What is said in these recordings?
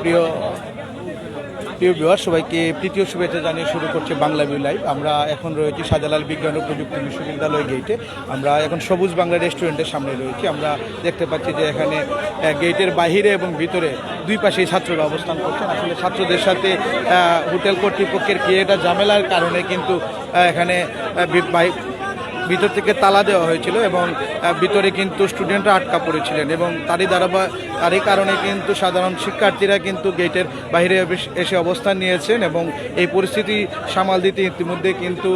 প্রিয় প্রিয় ভিউয়ার, সবাইকে তৃতীয় শুভেচ্ছা জানিয়ে শুরু করছে বাংলা ভিউ লাইভ। আমরা এখন রয়েছি শাহজালাল বিজ্ঞান ও প্রযুক্তি বিশ্ববিদ্যালয় গেটে। আমরা এখন সবুজ বাংলা রেস্টুরেন্টের সামনে রয়েছি। আমরা দেখতে পাচ্ছি যে এখানে গেটের বাহিরে এবং ভিতরে দুই পাশেই ছাত্ররা অবস্থান করছেন। আসলে ছাত্রদের সাথে হোটেল কর্তৃপক্ষের কি একটা ঝামেলার কারণে কিন্তু এখানে ভিতর থেকে তালা দেওয়া হয়েছিল এবং ভিতরে কিন্তু স্টুডেন্টরা আটকা পড়েছিলেন এবং তারই কারণে কিন্তু সাধারণ শিক্ষার্থীরা কিন্তু গেটের বাইরে এসে অবস্থান নিয়েছেন এবং এই পরিস্থিতি সামাল দিতে ইতিমধ্যে কিন্তু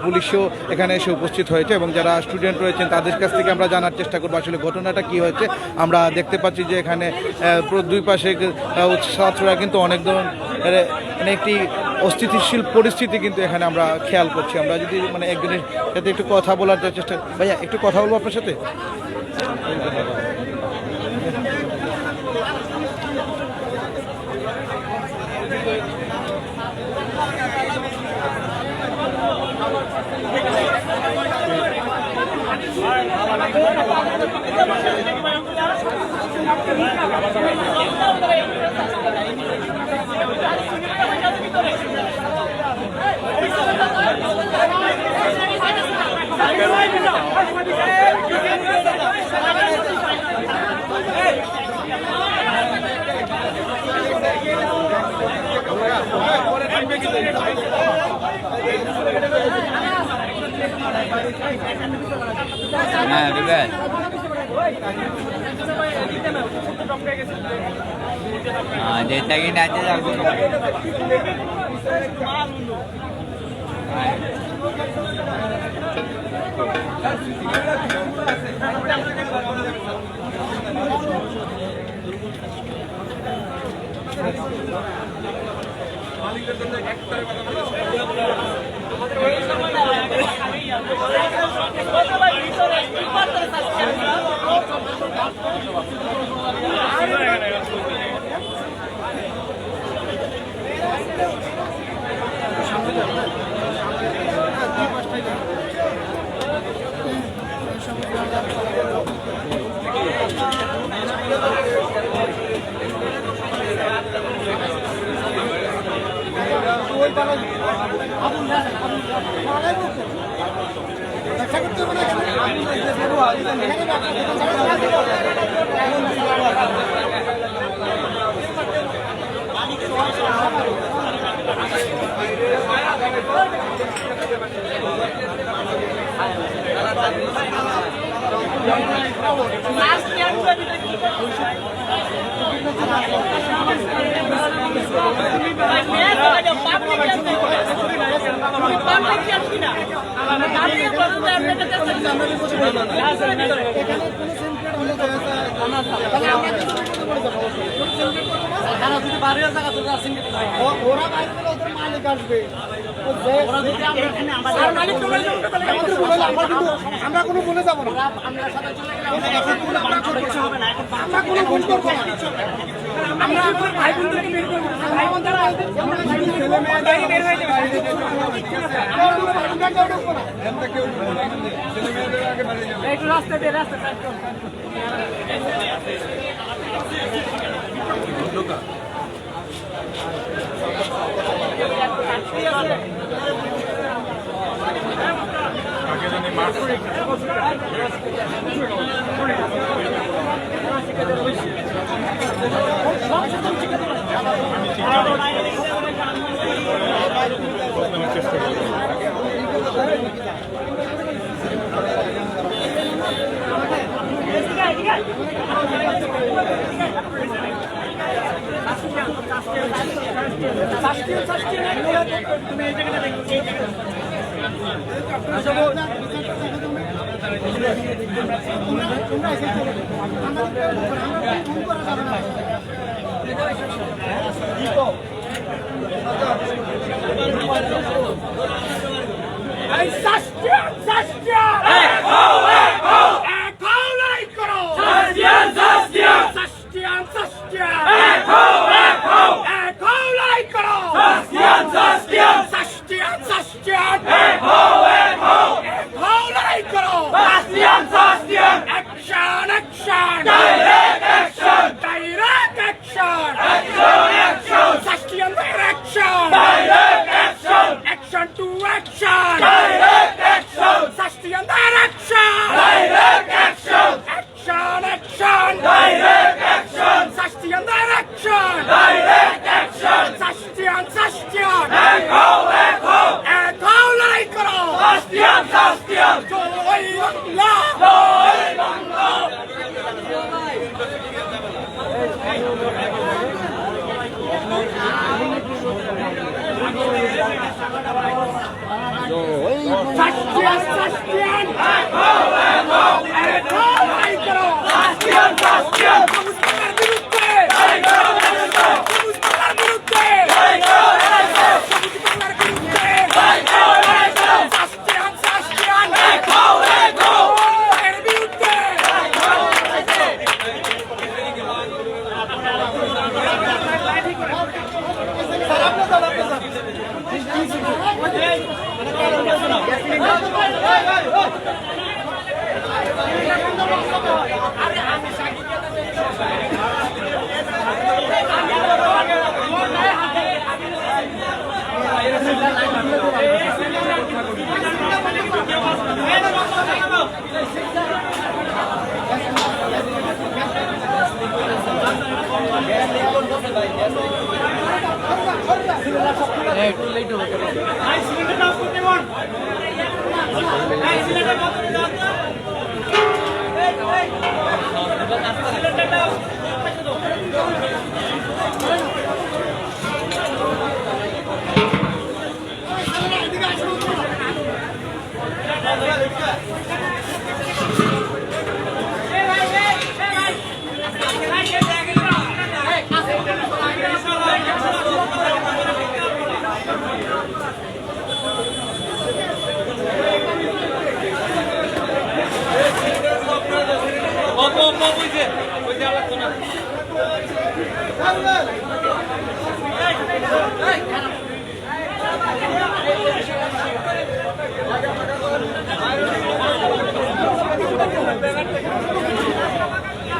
পুলিশও এখানে এসে উপস্থিত হয়েছে এবং যারা স্টুডেন্ট রয়েছেন তাদের কাছ থেকে আমরা জানার চেষ্টা করবো আসলে ঘটনাটা কী হয়েছে। আমরা দেখতে পাচ্ছি যে এখানে দুই পাশে ছাত্ররা কিন্তু অনেক ধরনের একটি অস্থিতিশীল পরিস্থিতি কিন্তু এখানে আমরা খেয়াল করছি। আমরা যদি একজনের সাথে একটু কথা বলার চেষ্টা, ভাইয়া একটু কথা বলবো আপনার সাথে। जैसा कि नाचे जागो আমরা কোনো বলে যাবো না, আমরা ভাই বোনদেরকে বের করবো, ভাই বোন যারা একটু রাস্তা দিয়ে রাস্তা Action! Direct action!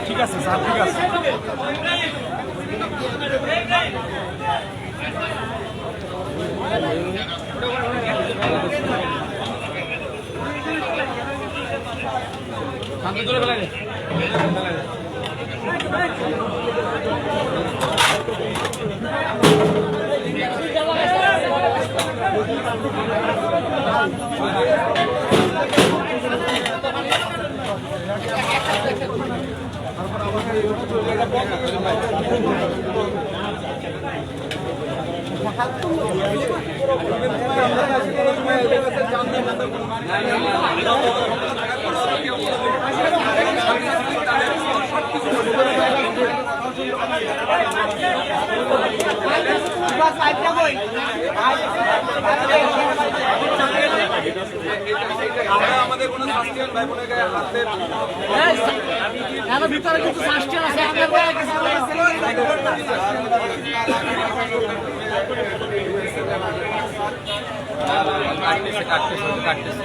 ঠিক আছে স্যার, ঠিক আছে। আমাদের কোনো শাস্তিয়ান ভাই বোনের গায়ে হাতের ভিতরে কিন্তু শাস্ত্রীয় আছে কাটতেছে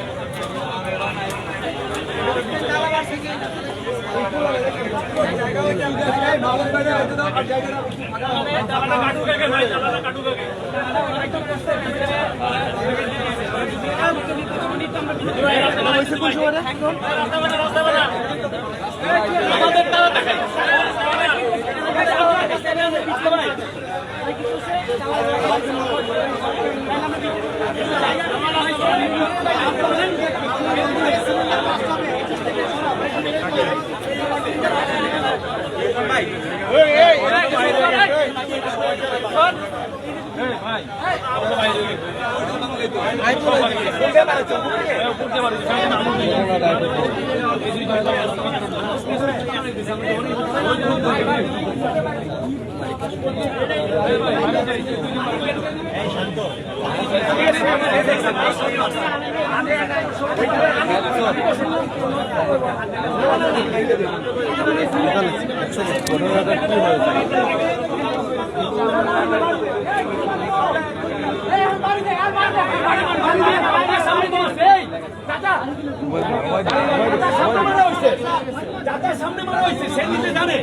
সামনে মারা হয়েছে, সে নিজে জানে,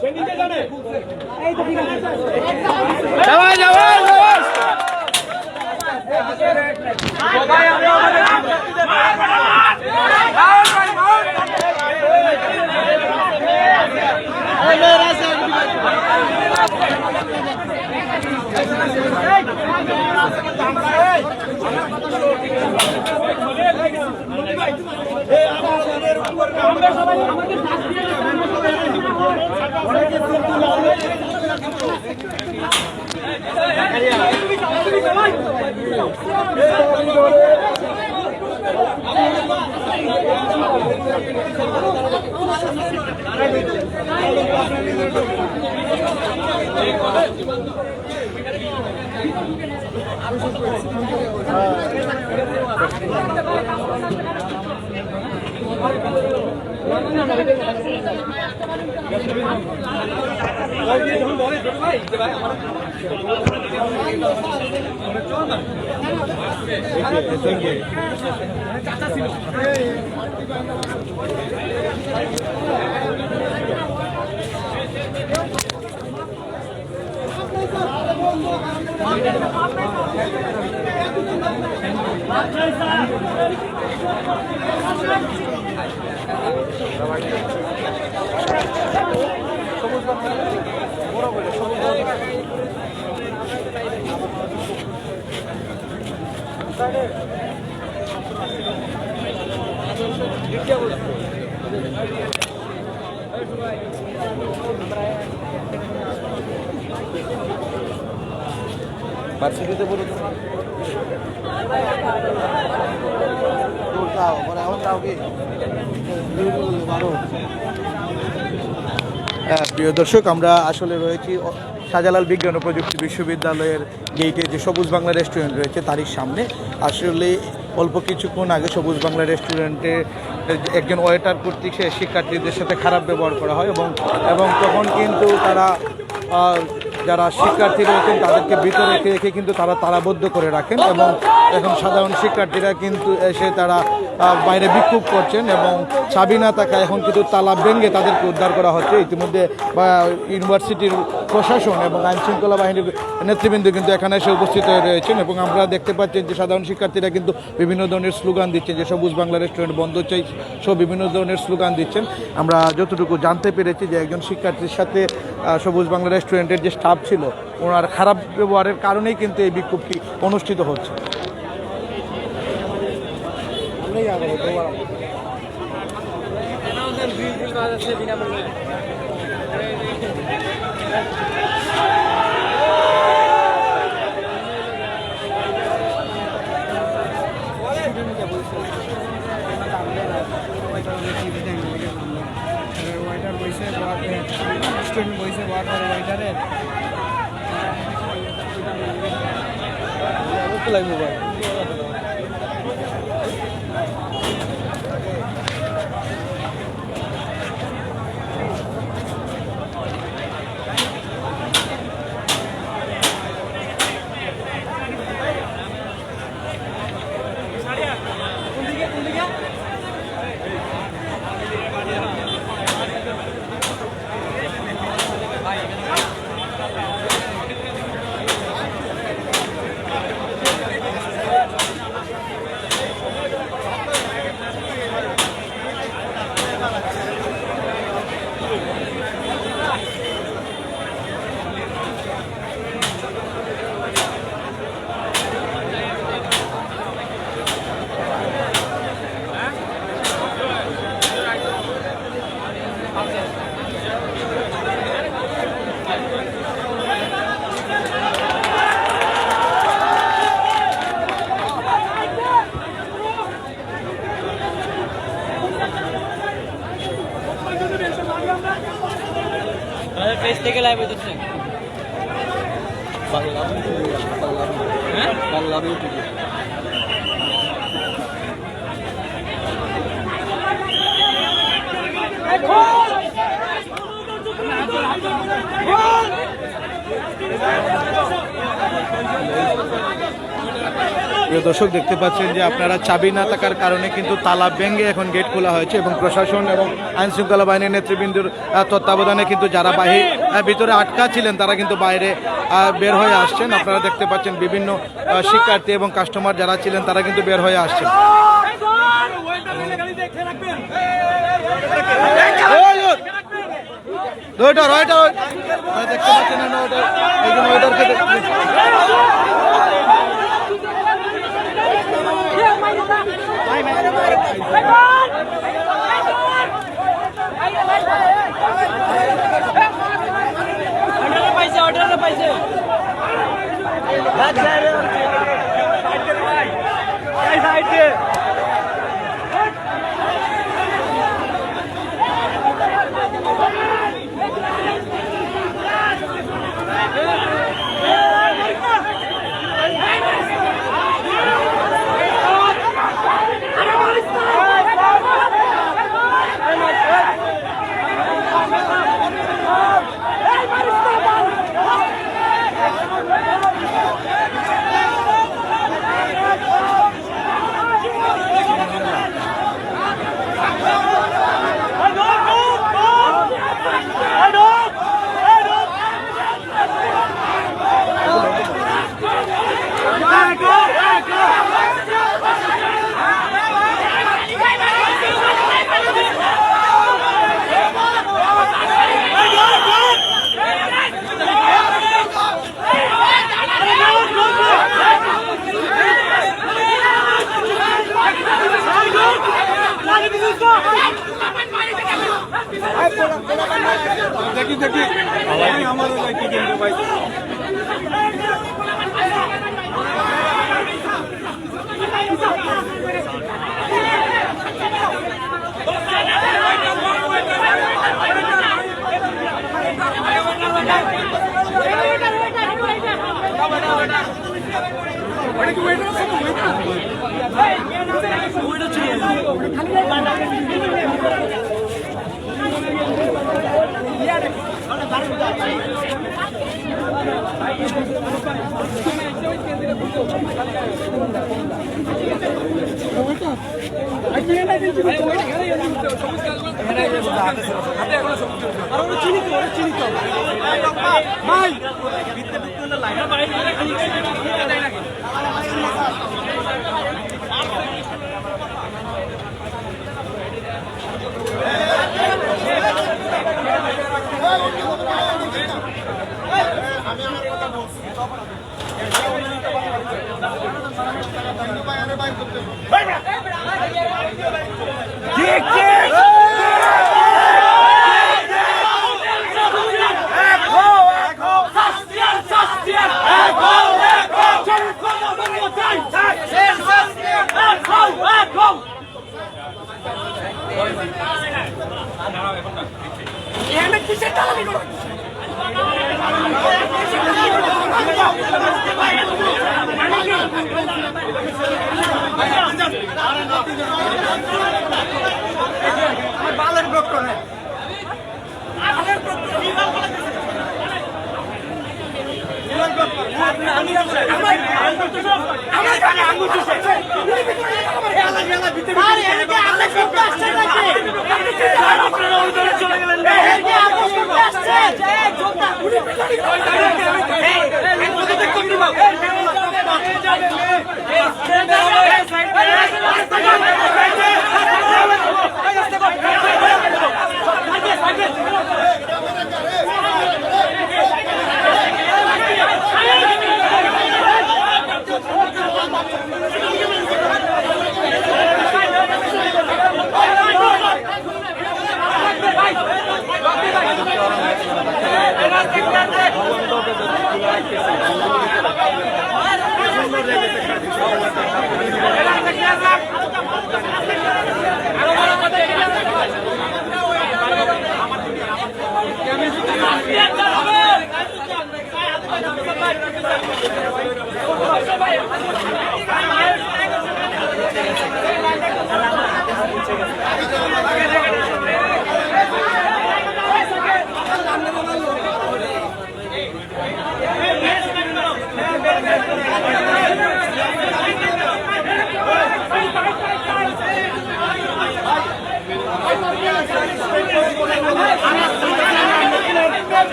সে নিজে জানে। এই তো ঠিক আছে, সবাই আমরা সবাই আমাদের কাজ দিয়ে ভার্সিটিতে বলো তো প্রিয় দর্শক, আমরা আসলে রয়েছি শাহজালাল বিজ্ঞান ও প্রযুক্তি বিশ্ববিদ্যালয়ের গেইটে যে সবুজ বাংলা রেস্টুরেন্ট রয়েছে তারই সামনে। আসলে অল্প কিছুক্ষণ আগে সবুজ বাংলা রেস্টুরেন্টে একজন ওয়েটার কর্তৃক সে শিক্ষার্থীদের সাথে খারাপ ব্যবহার করা হয় এবং তখন কিন্তু তারা যারা শিক্ষার্থী রয়েছেন তাদেরকে ভিতরে রেখে কিন্তু তারা তালাবদ্ধ করে রাখেন এবং এখন সাধারণ শিক্ষার্থীরা কিন্তু এসে তারা বাইরে বিক্ষোভ করছেন এবং চাবি না থাকা এখন কিন্তু তালা ভেঙে তাদেরকে উদ্ধার করা হচ্ছে। ইতিমধ্যে ইউনিভার্সিটির প্রশাসন এবং আইনশৃঙ্খলা বাহিনীর নেতৃবৃন্দ কিন্তু এখানে এসে উপস্থিত হয়ে রয়েছেন এবং আমরা দেখতে পাচ্ছি যে সাধারণ শিক্ষার্থীরা কিন্তু বিভিন্ন ধরনের স্লোগান দিচ্ছেন, যে সবুজ বাংলা রেস্টুরেন্ট বন্ধ চাই সব বিভিন্ন ধরনের স্লোগান দিচ্ছেন। আমরা যতটুকু জানতে পেরেছি যে একজন শিক্ষার্থীর সাথে সবুজ বাংলা রেস্টুরেন্টের যে স্টাফ ছিল ওনার খারাপ ব্যবহারের কারণেই কিন্তু এই বিক্ষোভটি অনুষ্ঠিত হচ্ছে। পেজ থেকে লাইভ হইতেছে প্রিয় দর্শক, দেখতে পাচ্ছেন যে আপনারা চাবি না থাকার কারণে কিন্তু তালা ভেঙে এখন গেট খোলা হয়েছে এবং প্রশাসন এবং আইনশৃঙ্খলা বাহিনীর নেতৃবৃন্দের তত্ত্বাবধানে কিন্তু যারা ভিতরে আটকা ছিলেন তারা কিন্তু বাইরে বের হয়ে আসছেন। আপনারা দেখতে পাচ্ছেন বিভিন্ন শিক্ষার্থী এবং কাস্টমার যারা ছিলেন তারা কিন্তু বের হয়ে আসছেন। দেখতে পাচ্ছেন অর্ডার পাইছে দেখি দেখি আমারও দেখি কিন্তু ভাই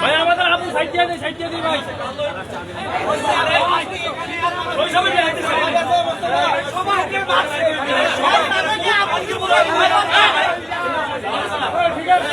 ভাই আমাদের আপু সাইড দিয়ে দিই ভাই ওই সবাই ঠিক আছে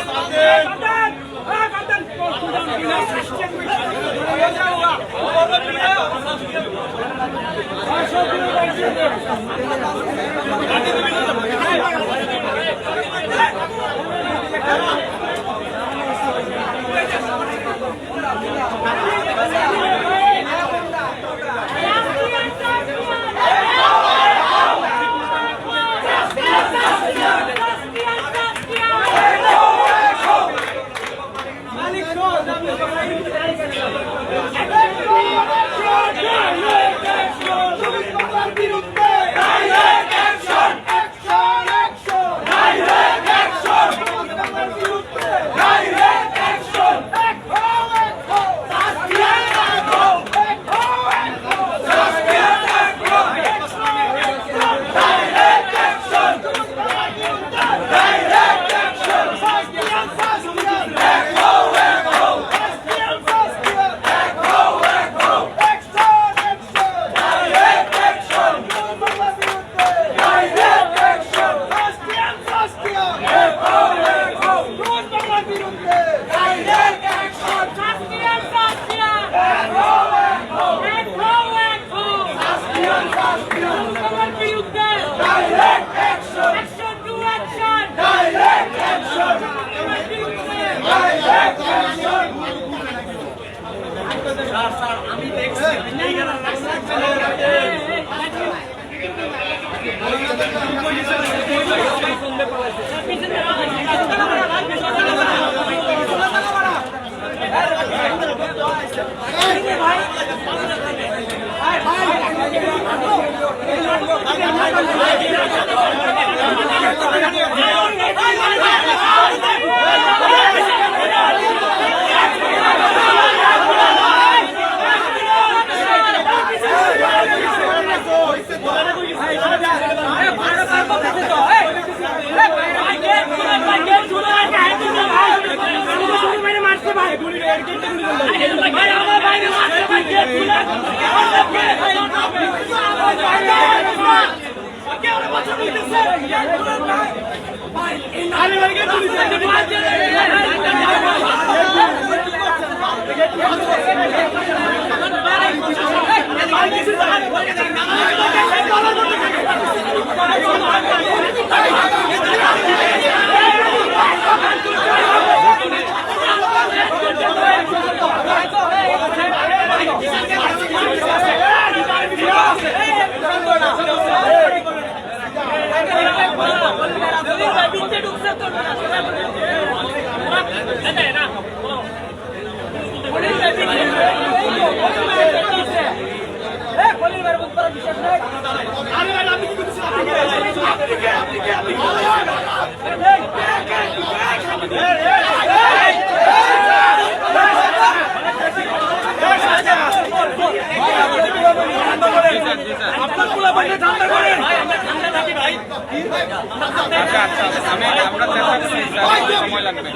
সময় লাগবে।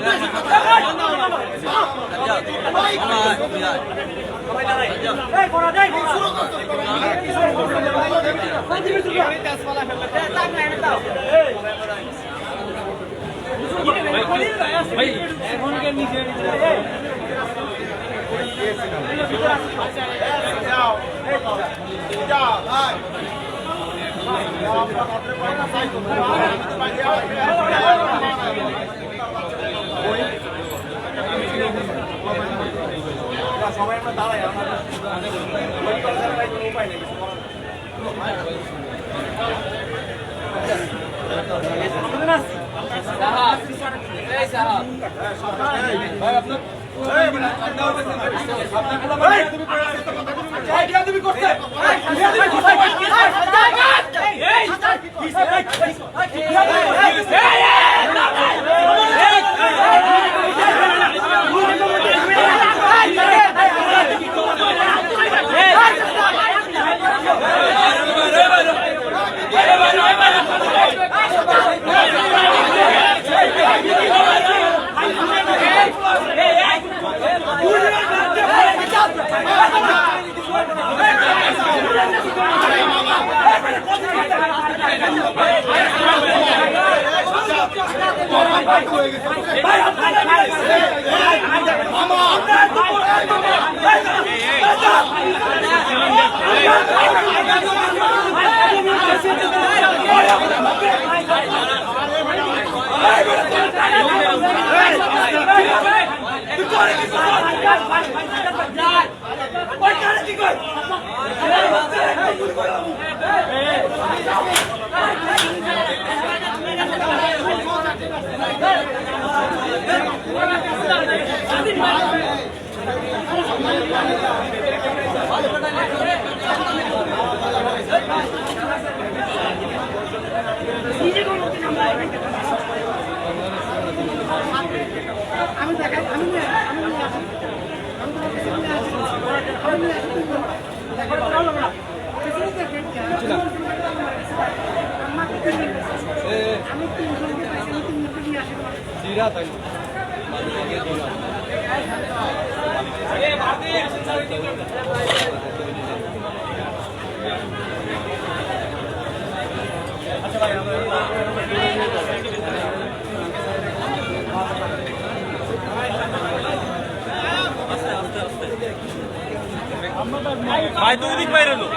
ভাই দুই দিক বাইরে লো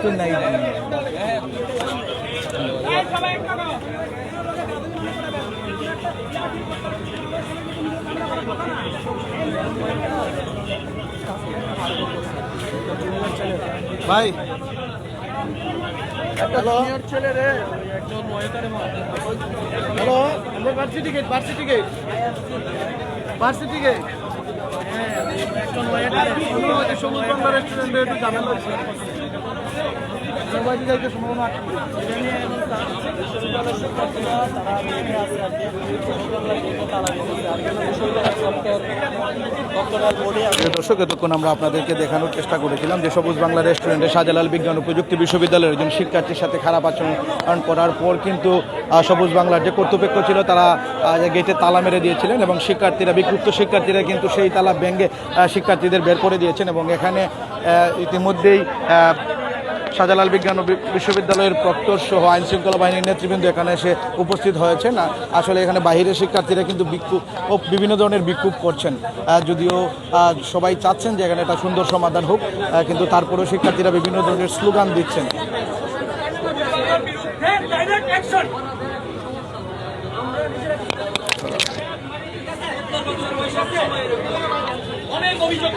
তো নাই ভাই হ্যালো হ্যালো আমরা ভার্সিটি গেট সবুজ বাংলা রেস্টুরেন্টে একটু ঝামেলা হচ্ছে সবাই যাইতে সম্ভাবনা দর্শক, এতক্ষণ আমরা আপনাদেরকে দেখানোর চেষ্টা করেছিলাম যে সবুজ বাংলা রেস্টুরেন্টে শাহজালাল বিজ্ঞান ও প্রযুক্তি বিশ্ববিদ্যালয়ের একজন শিক্ষার্থীর সাথে খারাপ আচরণ করার পর কিন্তু সবুজ বাংলার যে কর্তৃপক্ষ ছিল তারা গেটে তালা মেরে দিয়েছিলেন এবং বিক্ষুব্ধ শিক্ষার্থীরা কিন্তু সেই তালা ভেঙে শিক্ষার্থীদের বের করে দিয়েছেন এবং এখানে ইতিমধ্যেই শাহজালাল বিজ্ঞান ও বিশ্ববিদ্যালয়ের প্রক্টর সহ আইন শৃঙ্খলা বাহিনীর নেতৃবৃন্দ এখানে এসে উপস্থিত হয়েছেন। আসলে এখানে বাহিরের শিক্ষার্থীরা কিন্তু বিভিন্ন ধরনের বিক্ষোভ করছেন, যদিও সবাই চাচ্ছেন যে এখানে একটা সুন্দর সমাধান হোক, কিন্তু তারপরেও শিক্ষার্থীরা বিভিন্ন ধরনের স্লোগান দিচ্ছেন। অনেক অভিযোগ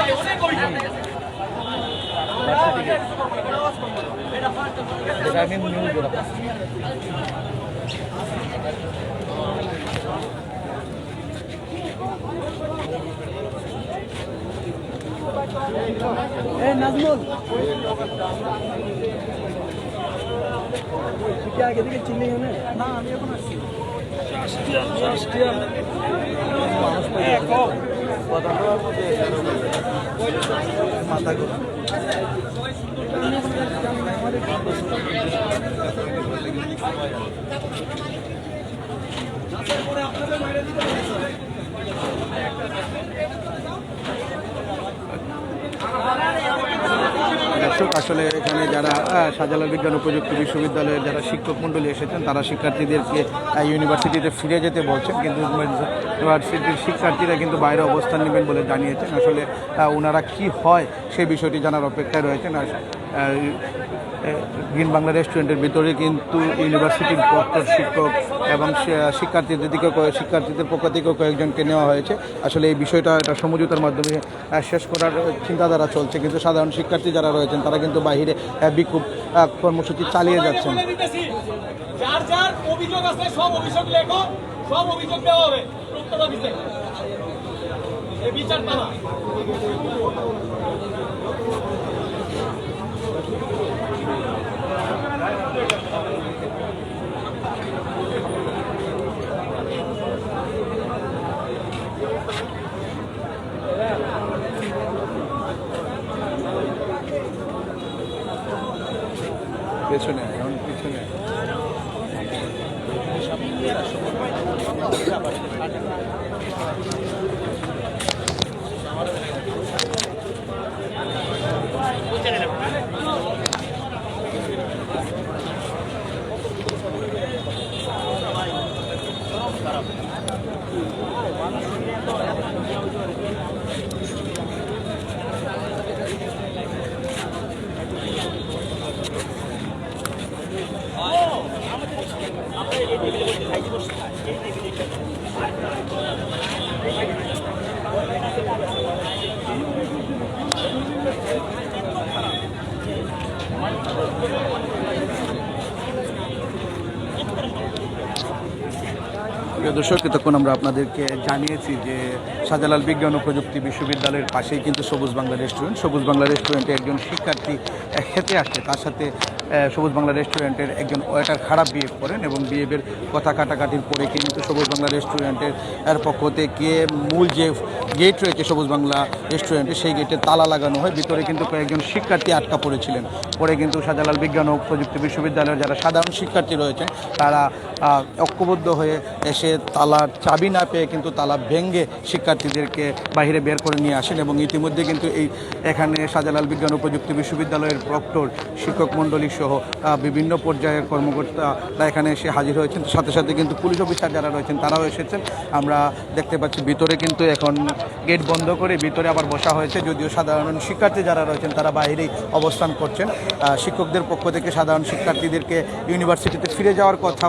নাজমুল আগে থেকে চিনলি না আমি এখন আসছি দর্শক, আসলে এখানে যারা শাহজালাল বিজ্ঞান ও প্রযুক্তি বিশ্ববিদ্যালয়ের যারা শিক্ষক মণ্ডলী এসেছেন তারা শিক্ষার্থীদেরকে ইউনিভার্সিটিতে ফিরে যেতে বলছেন, কিন্তু ইউনিভার্সিটির শিক্ষার্থীরা কিন্তু বাইরে অবস্থান নেবেন বলে জানিয়েছেন। আসলে ওনারা কি হয় সেই বিষয়টি জানার অপেক্ষায় রয়েছেন। গ্রিন বাংলা রেস্টুরেন্টের ভিতরে কিন্তু ইউনিভার্সিটির প্রক্টর শিক্ষক এবং শিক্ষার্থীদের পক্ষ থেকেও কয়েকজনকে নেওয়া হয়েছে। আসলে এই বিষয়টা একটা সমঝোতার মাধ্যমে শেষ করার চিন্তাধারা চলছে, কিন্তু সাধারণ শিক্ষার্থী যারা রয়েছেন তারা কিন্তু বাহিরে বিক্ষোভ কর্মসূচি চালিয়ে যাচ্ছেন। যার যার অভিযোগ আছে সব অভিযোগ লেখো, সব অভিযোগ দেওয়া হবে প্রক্টর অফিসে। এই বিচার পালা পেছনে দর্শক, তখন আমরা আপনাদেরকে জানিয়েছি যে শাহজালাল বিজ্ঞান ও প্রযুক্তি বিশ্ববিদ্যালয়ের পাশেই কিন্তু সবুজ বাংলা রেস্টুরেন্টে একজন শিক্ষার্থী খেতে আসে, তার সাথে সবুজ বাংলা রেস্টুরেন্টের একজন ওয়েটার খারাপ বিহেভ করেন এবং বিহেভের কথা কাটাকাটির পরে কিন্তু সবুজ বাংলা রেস্টুরেন্টের পক্ষ থেকে মূল যে গেট রয়েছে সবুজ বাংলা রেস্টুরেন্টে সেই গেটে তালা লাগানো হয়। ভিতরে কিন্তু কয়েকজন শিক্ষার্থী আটকা পড়েছিলেন। পরে কিন্তু শাহজালাল বিজ্ঞান ও প্রযুক্তি বিশ্ববিদ্যালয়ের যারা সাধারণ শিক্ষার্থী রয়েছেন তারা ঐক্যবদ্ধ হয়ে এসে তালার চাবি না পেয়ে কিন্তু তালা ভেঙে শিক্ষার্থীদেরকে বাইরে বের করে নিয়ে আসেন এবং ইতিমধ্যে কিন্তু এখানে শাহজালাল বিজ্ঞান ও প্রযুক্তি বিশ্ববিদ্যালয়ের প্রক্টর শিক্ষক মণ্ডলী সহ বিভিন্ন পর্যায়ের কর্মকর্তারা এখানে এসে হাজির হয়েছেন। সাথে সাথে কিন্তু পুলিশ অফিসার যারা রয়েছেন তারাও এসেছেন। আমরা দেখতে পাচ্ছি ভিতরে কিন্তু এখন গেট বন্ধ করে ভিতরে আবার বসা হয়েছে, যদিও সাধারণ শিক্ষার্থী যারা রয়েছেন তারা বাইরেই অবস্থান করছেন। শিক্ষকদের পক্ষ থেকে সাধারণ শিক্ষার্থীদেরকে ইউনিভার্সিটিতে ফিরে যাওয়ার কথা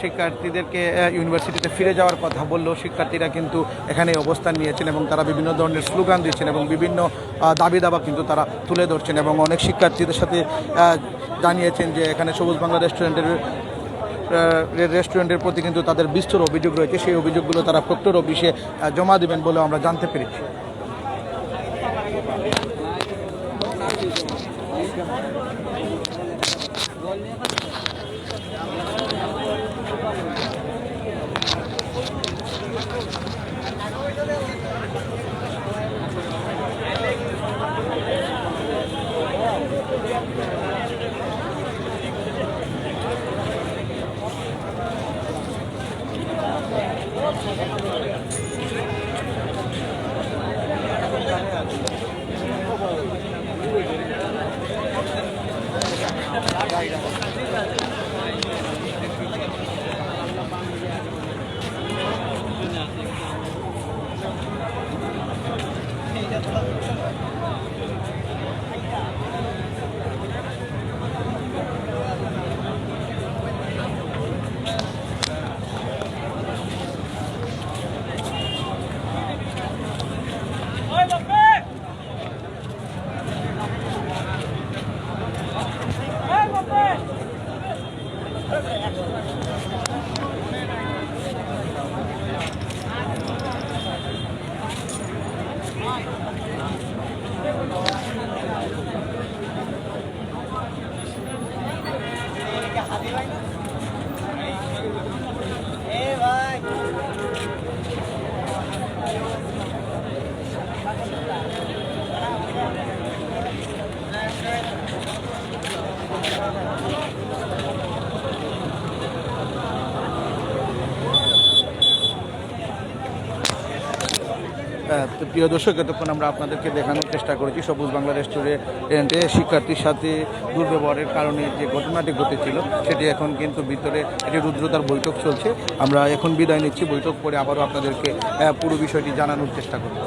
শিক্ষার্থীদেরকে ইউনিভার্সিটিতে ফিরে যাওয়ার কথা বললেও শিক্ষার্থীরা কিন্তু এখানে অবস্থান নিয়েছেন এবং তারা বিভিন্ন ধরনের স্লোগান দিচ্ছেন এবং বিভিন্ন দাবি দাবা কিন্তু তারা তুলে ধরছেন এবং অনেক শিক্ষার্থীদের সাথে জানিয়েছেন যে এখানে সবুজ বাংলা রেস্টুরেন্টের প্রতি কিন্তু তাদের বিস্তর অভিযোগ রয়েছে। সেই অভিযোগগুলো তারা প্রক্টর অফিসে জমা দেবেন বলেও আমরা জানতে পেরেছি। তো প্রিয় দর্শক, এতক্ষণ আমরা আপনাদেরকে দেখানোর চেষ্টা করেছি সবুজ বাংলা রেস্টুরেন্টে শিক্ষার্থীর সাথে দুর্ব্যবহারের কারণে যে ঘটনাটি ঘটেছিল সেটি এখন কিন্তু ভিতরে একটি রুদ্রতার বৈঠক চলছে। আমরা এখন বিদায় নিচ্ছি, বৈঠক করে আবারও আপনাদেরকে পুরো বিষয়টি জানানোর চেষ্টা করব।